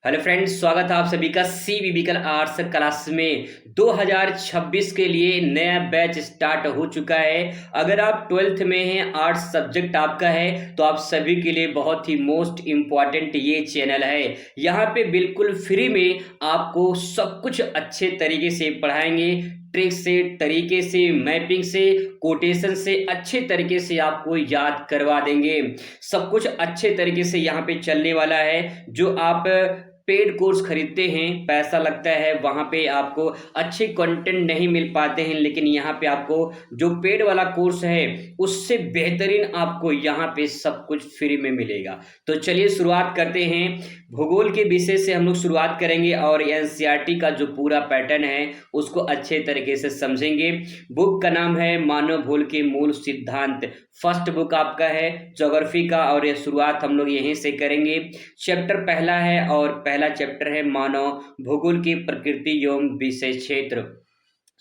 Hello friends, स्वागत है आप सभी का सीबीबीकल आर्ट्स क्लास में। 2026 के लिए नया बैच स्टार्ट हो चुका है। अगर आप 12th में हैं, आर्ट्स सब्जेक्ट आपका है, तो आप सभी के लिए बहुत ही मोस्ट इम्पॉर्टेंट ये चैनल है। यहाँ पे बिल्कुल फ्री में आपको सब कुछ अच्छे तरीके से पढ़ाएंगे। ट्रिक से, तरीके से, मैपिंग से, कोटेशन से अच्छे तरीके से आपको याद करवा देंगे। सब कुछ अच्छे तरीके से यहाँ पे चलने वाला है। जो आप पेड कोर्स खरीदते हैं, पैसा लगता है, वहां पे आपको अच्छे कंटेंट नहीं मिल पाते हैं, लेकिन यहाँ पे आपको जो पेड वाला कोर्स है उससे बेहतरीन आपको यहाँ पे सब कुछ फ्री में मिलेगा। तो चलिए शुरुआत करते हैं। भूगोल के विषय से हम लोग शुरुआत करेंगे और एनसीईआरटी का जो पूरा पैटर्न है उसको अच्छे तरीके से समझेंगे। बुक का नाम है मानव भूगोल के मूल सिद्धांत। फर्स्ट बुक आपका है ज्योग्राफी का, और ये शुरुआत हम लोग यहीं से करेंगे। चैप्टर पहला है और पहला चैप्टर है मानव भूगोल की प्रकृति एवं विषय क्षेत्र।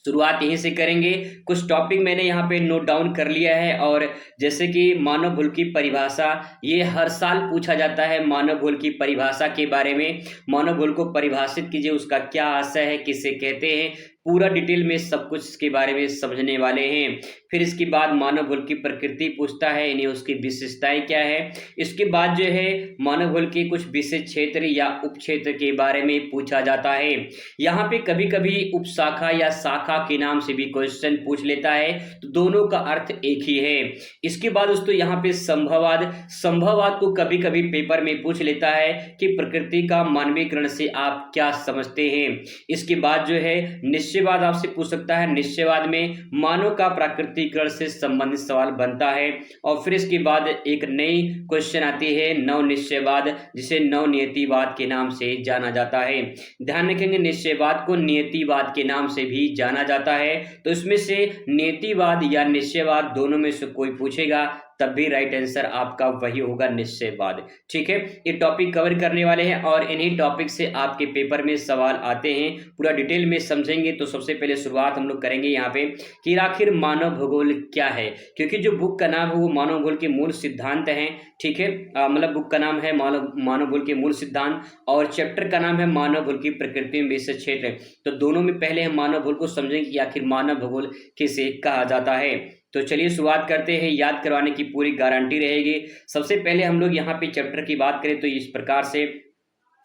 शुरुआत यहीं से करेंगे। कुछ टॉपिक मैंने यहाँ पे नोट डाउन कर लिया है, और जैसे कि मानव भूगोल की परिभाषा, ये हर साल पूछा जाता है मानव भूगोल की परिभाषा के बारे में। मानव भूगोल को परिभाषित कीजिए, उसका क्या आशय है, किसे कहते हैं, पूरा डिटेल में सब कुछ इसके बारे में समझने वाले हैं। फिर इसके बाद मानव भूगोल की प्रकृति पूछता है, यानी उसकी विशेषताएं क्या है। इसके बाद जो है मानव भूगोल के कुछ विशेष क्षेत्र या उप क्षेत्र के बारे में पूछा जाता है। यहाँ पे कभी कभी उपशाखा या शाखा के नाम से भी क्वेश्चन पूछ लेता है, तो दोनों का अर्थ एक ही है। इसके बाद दोस्तों यहाँ पे संभववाद, संभववाद को कभी कभी पेपर में पूछ लेता है कि प्रकृति का मानवीकरण से आप क्या समझते हैं। इसके बाद जो है निश्चयवाद आपसे पूछ सकता है। निश्चयवाद में मानव का प्राकृतिकरण से संबंधित सवाल बनता है। और फिर इसके बाद एक नई क्वेश्चन आती है नव निश्चयवाद, जिसे नव नियतिवाद के नाम से जाना जाता है। ध्यान रखेंगे, निश्चयवाद को नियतिवाद के नाम से भी जाना जाता है। तो इसमें से नियतिवाद या निश्चयवाद दोनों में से कोई पूछेगा तब भी राइट आंसर आपका वही होगा, निश्चयवाद। ठीक है, ये टॉपिक कवर करने वाले हैं और इन्हीं टॉपिक से आपके पेपर में सवाल आते हैं। पूरा डिटेल में समझेंगे। तो सबसे पहले शुरुआत हम लोग करेंगे यहाँ पे कि आखिर मानव भूगोल क्या है, क्योंकि जो बुक का नाम है वो मानव भूगोल के मूल सिद्धांत है। ठीक है, मतलब बुक का नाम है मानव भूगोल के मूल सिद्धांत, और चैप्टर का नाम है मानव भूगोल की प्रकृति में विशेष क्षेत्र। तो दोनों में पहले हम मानव भूगोल को समझेंगे कि आखिर मानव भूगोल किसे कहा जाता है। तो चलिए शुरुआत करते हैं। याद करवाने की पूरी गारंटी रहेगी। सबसे पहले हम लोग यहाँ पे चैप्टर की बात करें तो इस प्रकार से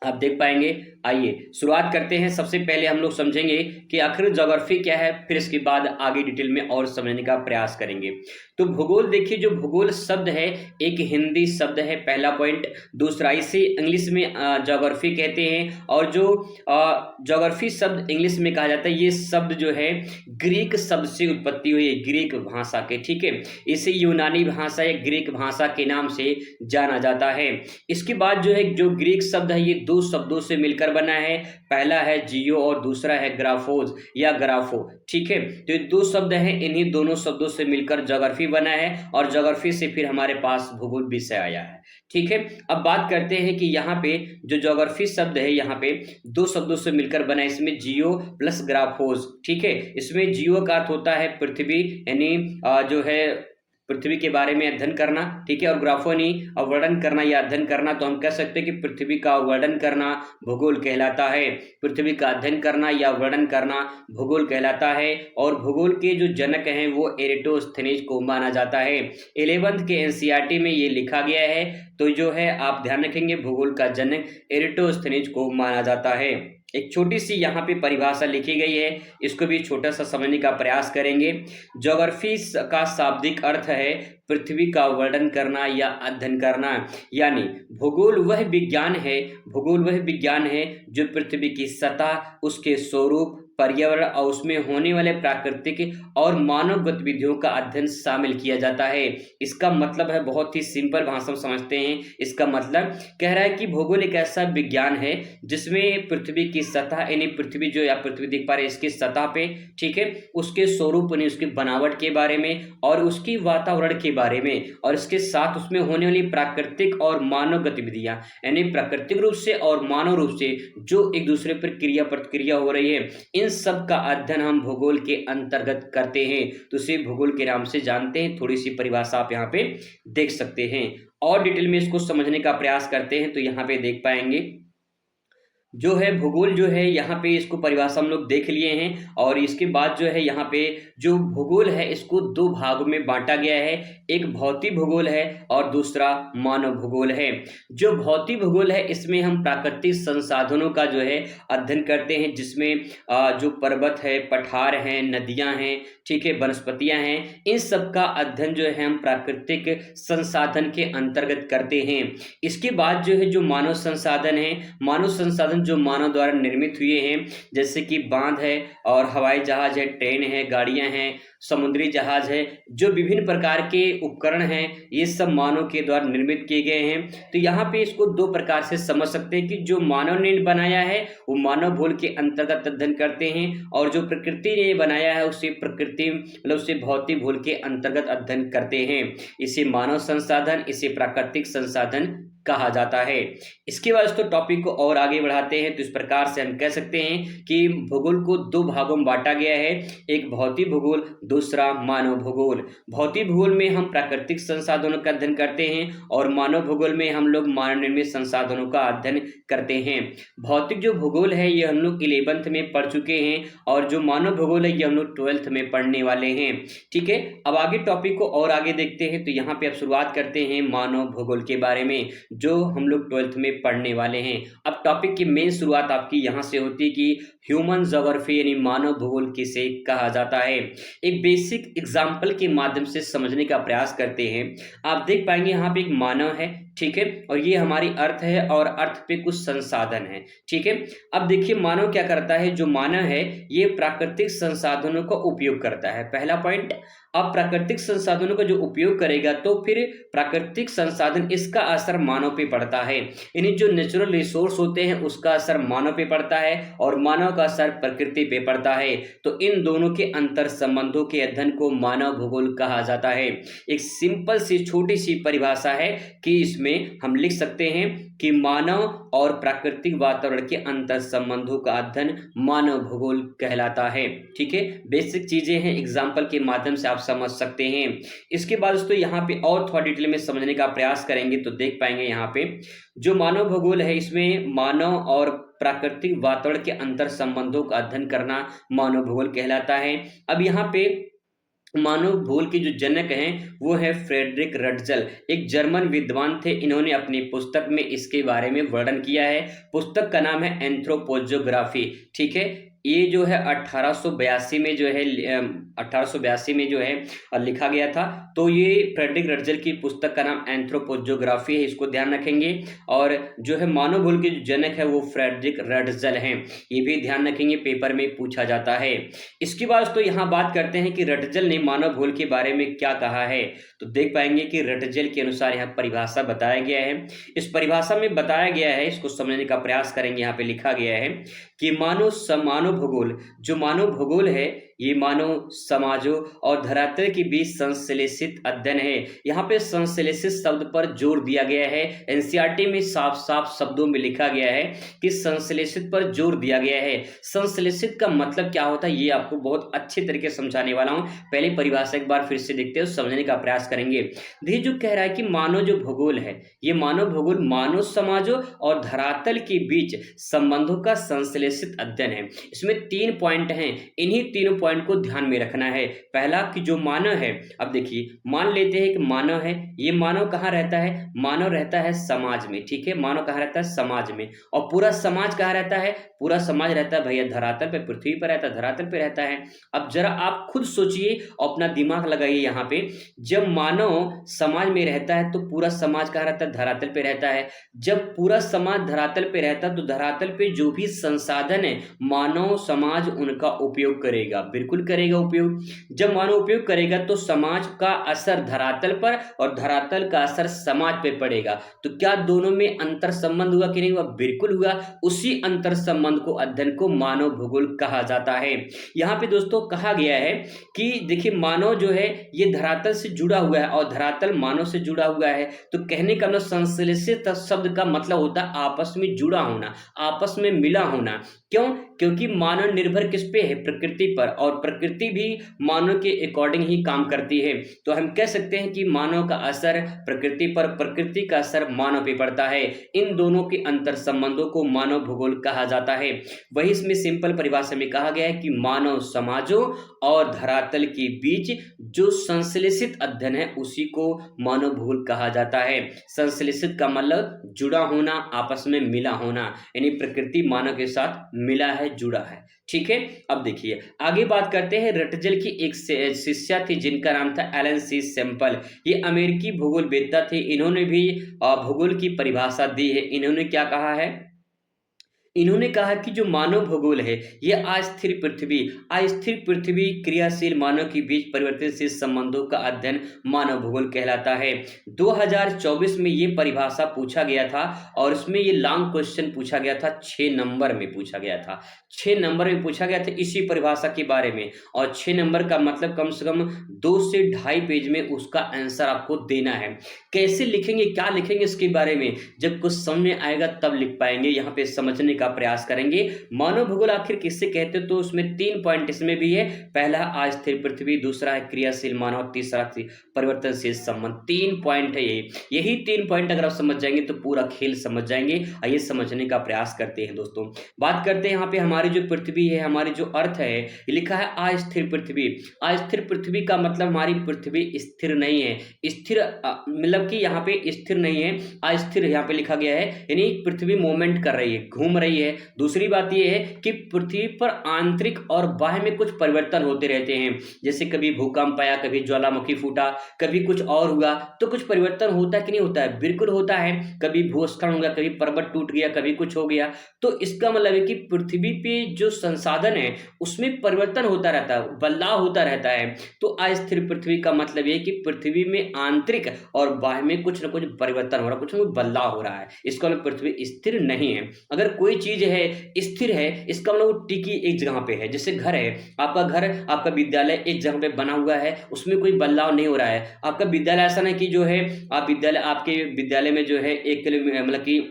आप देख पाएंगे। आइए शुरुआत करते हैं। सबसे पहले हम लोग समझेंगे कि आखिर ज्योग्राफी क्या है, फिर इसके बाद आगे डिटेल में और समझने का प्रयास करेंगे। तो भूगोल देखिए, जो भूगोल शब्द है एक हिंदी शब्द है, पहला पॉइंट। दूसरा, इसे इंग्लिश में ज्योग्राफी कहते हैं, और जो ज्योग्राफी शब्द इंग्लिश में कहा जाता है, ये शब्द जो है ग्रीक शब्द से उत्पत्ति हुई है, ग्रीक भाषा के। ठीक है, इसे यूनानी भाषा या ग्रीक भाषा के नाम से जाना जाता है। इसके बाद जो है जो ग्रीक शब्द है ये दो शब्दों से मिलकर बना है। पहला है जियो और दूसरा है ग्राफोज या ग्राफो। ठीक है, तो ये दो शब्द हैं, इन्हीं दोनों शब्दों से मिलकर ज्योग्राफी बना है, और ज्योग्राफी से फिर हमारे पास भूगोल विषय आया है। ठीक है, अब बात करते हैं कि यहाँ पे जो ज्योग्राफी शब्द है यहाँ पे दो शब्दों से मिलकर बना है, इसमें जियो प्लस ग्राफोज। ठीक है, इसमें जियो का अर्थ होता है पृथ्वी, यानी जो है पृथ्वी के बारे में अध्ययन करना। ठीक है, और ग्राफोनी वर्णन करना या अध्ययन करना। तो हम कह सकते हैं कि पृथ्वी का वर्णन करना भूगोल कहलाता है। पृथ्वी का अध्ययन करना या वर्णन करना भूगोल कहलाता है। और भूगोल के जो जनक हैं वो एरिस्टोस्थेनेज को माना जाता है। 11th के एनसीईआरटी में ये लिखा गया है। तो जो है आप ध्यान रखेंगे, भूगोल का जनक एरिस्टोस्थेनेज को माना जाता है। एक छोटी सी यहाँ पे परिभाषा लिखी गई है, इसको भी छोटा सा समझने का प्रयास करेंगे। ज्योग्राफी का शाब्दिक अर्थ है पृथ्वी का वर्णन करना या अध्ययन करना, यानी भूगोल वह विज्ञान है, भूगोल वह विज्ञान है जो पृथ्वी की सतह, उसके स्वरूप, पर्यावरण और उसमें होने वाले प्राकृतिक और मानव गतिविधियों का अध्ययन शामिल किया जाता है। इसका मतलब है, बहुत ही सिंपल भाषा में समझते हैं, इसका मतलब कह रहा है कि भूगोल एक ऐसा विज्ञान है जिसमें पृथ्वी की सतह, यानी पृथ्वी जो या पृथ्वी देख पा रहे हैं इसकी सतह पे, ठीक है, उसके स्वरूप यानी उसकी बनावट के बारे में और उसकी वातावरण के बारे में, और इसके साथ उसमें होने वाली प्राकृतिक और मानव गतिविधियां, यानी प्राकृतिक रूप से और मानव रूप से जो एक दूसरे पर क्रिया प्रतिक्रिया हो रही है, इन सब का अध्ययन हम भूगोल के अंतर्गत करते हैं। तो इसे भूगोल के नाम से जानते हैं। थोड़ी सी परिभाषा आप यहाँ पे देख सकते हैं, और डिटेल में इसको समझने का प्रयास करते हैं तो यहाँ पे देख पाएंगे जो है भूगोल जो है यहाँ पे इसको परिभाषा हम लोग देख लिए हैं, और इसके बाद जो है यहाँ पे जो भूगोल है इसको दो भागों में बांटा गया है। एक भौतिक भूगोल है और दूसरा मानव भूगोल है। जो भौतिक भूगोल है इसमें हम प्राकृतिक संसाधनों का जो है अध्ययन करते हैं, जिसमें जो पर्वत है, पठार हैं, नदियां हैं, ठीक है, वनस्पतियां हैं, इन सब का अध्ययन जो है हम प्राकृतिक संसाधन के अंतर्गत करते हैं। इसके बाद जो है जो मानव संसाधन है, मानव संसाधन जो मानव द्वारा निर्मित हुए हैं, जैसे कि बांध है और हवाई जहाज है, ट्रेन है, गाड़ियां हैं, समुद्री जहाज है, जो विभिन्न प्रकार के उपकरण हैं, ये सब मानव के द्वारा निर्मित किए गए हैं। तो यहाँ पे इसको दो प्रकार से समझ सकते हैं कि जो मानव ने बनाया है वो मानव भूगोल के अंतर्गत अध्ययन करते हैं, और जो प्रकृति ने बनाया है उसे प्रकृति मतलब उसे भौतिक भूगोल के अंतर्गत अध्ययन करते हैं। इसे मानव संसाधन, इसे प्राकृतिक संसाधन कहा जाता है। इसके बाद तो टॉपिक को और आगे बढ़ाते हैं, तो इस प्रकार से हम कह सकते हैं कि भूगोल को दो भागों में बांटा गया है, एक भौतिक भूगोल, दूसरा मानव भूगोल। भौतिक भूगोल में हम प्राकृतिक संसाधनों का अध्ययन करते हैं और मानव भूगोल में हम लोग मानव निर्मित संसाधनों का अध्ययन करते हैं। भौतिक जो भूगोल है ये हम लोग 11th में पढ़ चुके हैं, और जो मानव भूगोल है ये हम लोग 12th में पढ़ने वाले हैं। ठीक है, अब आगे टॉपिक को और आगे देखते हैं। तो यहाँ पे अब शुरुआत करते हैं मानव भूगोल के बारे में, जो हम लोग 12th में पढ़ने वाले हैं। अब टॉपिक की मेन शुरुआत आपकी यहाँ से होती है कि ह्यूमन ज्योग्राफी यानी मानव भूगोल किसे कहा जाता है। एक बेसिक एग्जाम्पल के माध्यम से समझने का प्रयास करते हैं। आप देख पाएंगे यहाँ पे एक मानव है, ठीक है, और ये हमारी अर्थ है और अर्थ पे कुछ संसाधन है, ठीक है। अब देखिए मानव क्या करता है, जो मानव है ये प्राकृतिक संसाधनों का उपयोग करता है, पहला पॉइंट। अब प्राकृतिक संसाधनों का जो उपयोग करेगा तो फिर प्राकृतिक संसाधन इसका असर मानव पे पड़ता है, यानी जो नेचुरल रिसोर्स होते हैं उसका असर मानव पे पड़ता है और मानव का असर प्रकृति पे पड़ता है। तो इन दोनों के अंतर संबंधों के अध्ययन को मानव भूगोल कहा जाता है। एक सिंपल सी छोटी सी परिभाषा है कि इसमें हम लिख सकते हैं कि मानव और प्राकृतिक वातावरण के अंतर संबंधों का अध्ययन मानव भूगोल कहलाता है। ठीक है, बेसिक चीजें हैं, एग्जाम्पल के माध्यम से आप समझ सकते हैं। इसके बाद दोस्तों यहाँ पे और थोड़ा डिटेल में समझने का प्रयास करेंगे तो देख पाएंगे यहाँ पे जो मानव भूगोल है इसमें मानव और प्राकृतिक वातावरण के अंतर संबंधों का अध्ययन करना मानव भूगोल कहलाता है। अब यहाँ पे मानव भूगोल के जो जनक हैं वो है फ्रेडरिक रटजल, एक जर्मन विद्वान थे। इन्होंने अपनी पुस्तक में इसके बारे में वर्णन किया है। पुस्तक का नाम है एंथ्रोपोजोग्राफी। ठीक है, ये जो है 1882 में जो है 1882 में जो है लिखा गया था। तो ये फ्रेडरिक रटजल की पुस्तक का नाम एंथ्रोपोजोग्राफी है, इसको ध्यान रखेंगे। और जो है मानव भूगोल के जो जनक है वो फ्रेडरिक रटजल हैं, ये भी ध्यान रखेंगे, पेपर में पूछा जाता है। इसके बाद तो यहाँ बात करते हैं कि रटजल ने मानव भूगोल के बारे में क्या कहा है। तो देख पाएंगे कि रटजल के अनुसार यहाँ परिभाषा बताया गया है। इस परिभाषा में बताया गया है, इसको समझने का प्रयास करेंगे। यहाँ पे लिखा गया है कि मानव भूगोल, जो मानव भूगोल है ये मानव समाजों और धरातल के बीच संश्लेषित अध्ययन है। यहाँ पे संश्लेषित शब्द पर जोर दिया गया है। एनसीईआरटी में साफ साफ शब्दों में लिखा गया है कि संश्लेषित पर जोर दिया गया है। संश्लेषित का मतलब क्या होता है ये आपको बहुत अच्छे तरीके से समझाने वाला हूँ। पहले परिभाषा एक बार फिर से देखते हैं, समझने का प्रयास करेंगे। देखिए जो कह रहा है कि मानव जो भूगोल है ये मानव भूगोल मानव समाजों और धरातल के बीच संबंधों का संश्लेषित अध्ययन है। इसमें 3 पॉइंट हैं, इन्हीं तीनों पॉइंट को ध्यान में रखना है। पहला कि जो मानव है, अब देखिए मान लेते हैं कि मानव है, ये मानव कहाँ रहता है, मानव रहता है समाज में। ठीक है, मानव कहाँ रहता है, समाज में। और पूरा समाज कहाँ रहता है, पूरा समाज रहता है भैया धरातल पे, पृथ्वी पर रहता है, धरातल पे रहता है। अब जरा आप खुद सोचिए, अपना दिमाग लगाइए यहाँ पे। जब मानव समाज में रहता है तो पूरा समाज कहाँ रहता है, धरातल पे रहता है। जब पूरा समाज धरातल पे रहता है तो धरातल पे जो भी संसाधन है मानव समाज उनका उपयोग करेगा, बिल्कुल करेगा उपयोग। जब मानव उपयोग करेगा तो समाज का असर धरातल पर और धरातल का असर समाज पे पड़ेगा। तो क्या दोनों में अंतर संबंध हुआ कि नहीं हुआ, बिल्कुल हुआ। उसी अंतर संबंध को अध्ययन को मानव भूगोल कहा जाता है। यहाँ पे दोस्तों कहा गया है कि देखिए मानव जो है ये धरातल से जुड़ा हुआ है और धरातल मानव से जुड़ा हुआ है। तो कहने का मतलब संश्लेषित शब्द का मतलब होता है आपस में जुड़ा होना, आपस में मिला होना। क्यों, क्योंकि मानव निर्भर किस पे है, प्रकृति पर, और और प्रकृति भी मानव के अकॉर्डिंग ही काम करती है। तो हम कह सकते हैं कि मानव का असर प्रकृति पर, प्रकृति का असर मानव पे पड़ता है। इन दोनों के अंतर संबंधों को मानव भूगोल कहा जाता है। वही इसमें सिंपल परिभाषा में कहा गया है कि मानव समाजों और धरातल के बीच जो संश्लेषित अध्ययन है उसी को मानव भूगोल कहा जाता है। संश्लेषित का मतलब जुड़ा होना, आपस में मिला होना, यानी प्रकृति मानव के साथ मिला है, जुड़ा है। ठीक है, अब देखिए आगे बात करते हैं। रटजल की एक शिष्या थी जिनका नाम था एलन सी सैंपल। ये अमेरिकी भूगोलवेत्ता थे। इन्होंने भी भूगोल की परिभाषा दी है। इन्होंने क्या कहा है? इन्होंने कहा कि जो मानव भूगोल है यह अस्थिर पृथ्वी क्रियाशील मानव के बीच परिवर्तनशील संबंधों का अध्ययन मानव भूगोल कहलाता है। 2024 में ये परिभाषा पूछा गया था और उसमें ये लॉन्ग क्वेश्चन पूछा गया था, 6 नंबर में पूछा गया था। 6 नंबर में पूछा गया था इसी परिभाषा के बारे में, और 6 नंबर का मतलब कम से कम 2 से 2.5 पेज में उसका आंसर आपको देना है। कैसे लिखेंगे, क्या लिखेंगे इसके बारे में जब कुछ समझ में आएगा तब लिख पाएंगे। यहाँ पे समझने का प्रयास करेंगे। मानव भूगोल आखिर किससे कहते हैं? तो उसमें 3 पॉइंट इसमें भी है। पहला अस्थिर पृथ्वी, दूसरा है क्रियाशील मानव, तीसरा परिवर्तनशील संबंध। 3 पॉइंट है यही 3 पॉइंट अगर आप समझ जाएंगे तो पूरा खेल समझ जाएंगे। आइए समझने का प्रयास करते हैं दोस्तों। बात करते हैं यहाँ पे हमारी जो पृथ्वी है, हमारी जो अर्थ है, ये लिखा है अस्थिर पृथ्वी। अस्थिर पृथ्वी का मतलब हमारी पृथ्वी स्थिर नहीं है। स्थिर मतलब कि यहाँ पे स्थिर नहीं है, अस्थिर यहाँ पे लिखा गया है, यानी पृथ्वी मूवमेंट कर रही है, घूम रही है। दूसरी बात यह है कि पृथ्वी पर आंतरिक और बाह्य में कुछ परिवर्तन होते रहते हैं। जैसे कभी भूकंप आया, कभी ज्वालामुखी फूटा, कभी कुछ और हुआ, तो कुछ परिवर्तन होता है कि नहीं होता है? बिल्कुल होता है। कभी भूस्खलन हो गया, कभी पर्वत टूट गया, कभी कुछ हो गया। तो इसका मतलब है कि पृथ्वी पे जो संसाधन है उसमें परिवर्तन होता रहता है, बदलाव होता रहता है। तो अस्थिर पृथ्वी का मतलब यह कि पृथ्वी में आंतरिक और बाह्य में कुछ न कुछ परिवर्तन हो रहा है, कुछ न कुछ बदलाव हो रहा है। इसका मतलब पृथ्वी स्थिर नहीं है। अगर कोई चीज है स्थिर है, इसका मतलब वो टिकी एक जगह पे है। जैसे घर है, आपका घर, आपका विद्यालय एक जगह पे बना हुआ है, उसमें कोई बदलाव नहीं हो रहा है। आपका विद्यालय ऐसा नहीं कि जो है आपके विद्यालय में जो है 1 किलोमीटर मतलब कि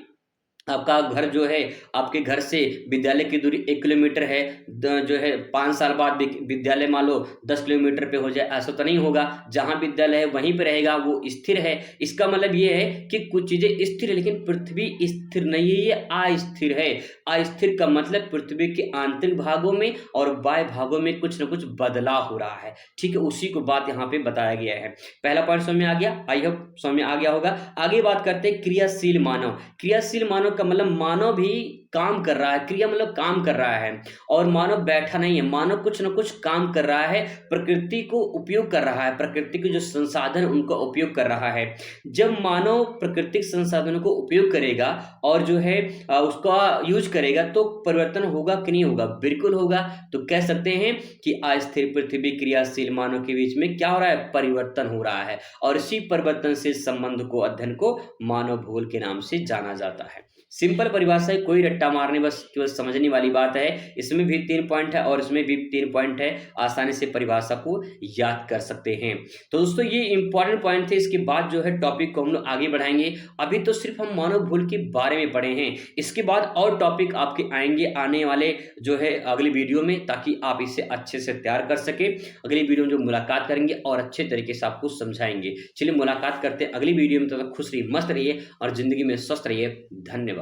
आपका घर जो है, आपके घर से विद्यालय की दूरी 1 किलोमीटर है, जो है 5 साल बाद विद्यालय मान लो 10 किलोमीटर पे हो जाए, ऐसा तो नहीं होगा। जहां विद्यालय है वहीं पे रहेगा, वो स्थिर है। इसका मतलब ये है कि कुछ चीजें स्थिर है लेकिन पृथ्वी स्थिर नहीं है, ये अस्थिर है। अस्थिर का मतलब पृथ्वी के आंतरिक भागों में और बाह्य भागों में कुछ न कुछ बदलाव हो रहा है। ठीक है, उसी को बात यहाँ पे बताया गया है। पहला पॉइंट समझ में आ गया, आई होप समझ में आ गया होगा। आगे बात करते हैं क्रियाशील मानव। क्रियाशील मानव का मतलब मानव भी काम कर रहा है, क्रिया मतलब काम कर रहा है, और मानव बैठा नहीं है। मानव कुछ न कुछ काम कर रहा है, प्रकृति को उपयोग कर रहा है, प्रकृति के जो संसाधन उनका उपयोग कर रहा है। जब मानव प्राकृतिक संसाधनों को उपयोग करेगा और जो है उसका यूज करेगा तो परिवर्तन होगा कि नहीं होगा? बिल्कुल होगा। तो कह सकते हैं कि अस्थिर पृथ्वी क्रियाशील मानव के बीच में क्या हो रहा है? परिवर्तन हो रहा है, और इसी परिवर्तन से संबंध को, अध्ययन को मानव भूगोल के नाम से जाना जाता है। सिंपल परिभाषा है, कोई रट्टा मारने, बस केवल समझने वाली बात है। इसमें भी 3 पॉइंट है और इसमें भी 3 पॉइंट है, आसानी से परिभाषा को याद कर सकते हैं। तो दोस्तों ये इंपॉर्टेंट पॉइंट थे। इसके बाद जो है टॉपिक को हम लोग आगे बढ़ाएंगे। अभी तो सिर्फ हम मानव भूगोल के बारे में पढ़े हैं, इसके बाद और टॉपिक आपके आएंगे आने वाले जो है अगली वीडियो में, ताकि आप इसे अच्छे से तैयार कर सके। अगली वीडियो में जो मुलाकात करेंगे और अच्छे तरीके से आपको समझाएंगे। चलिए मुलाकात करते हैं अगली वीडियो में। तब तक खुश रहिए, मस्त रहिए और जिंदगी में स्वस्थ रहिए। धन्यवाद।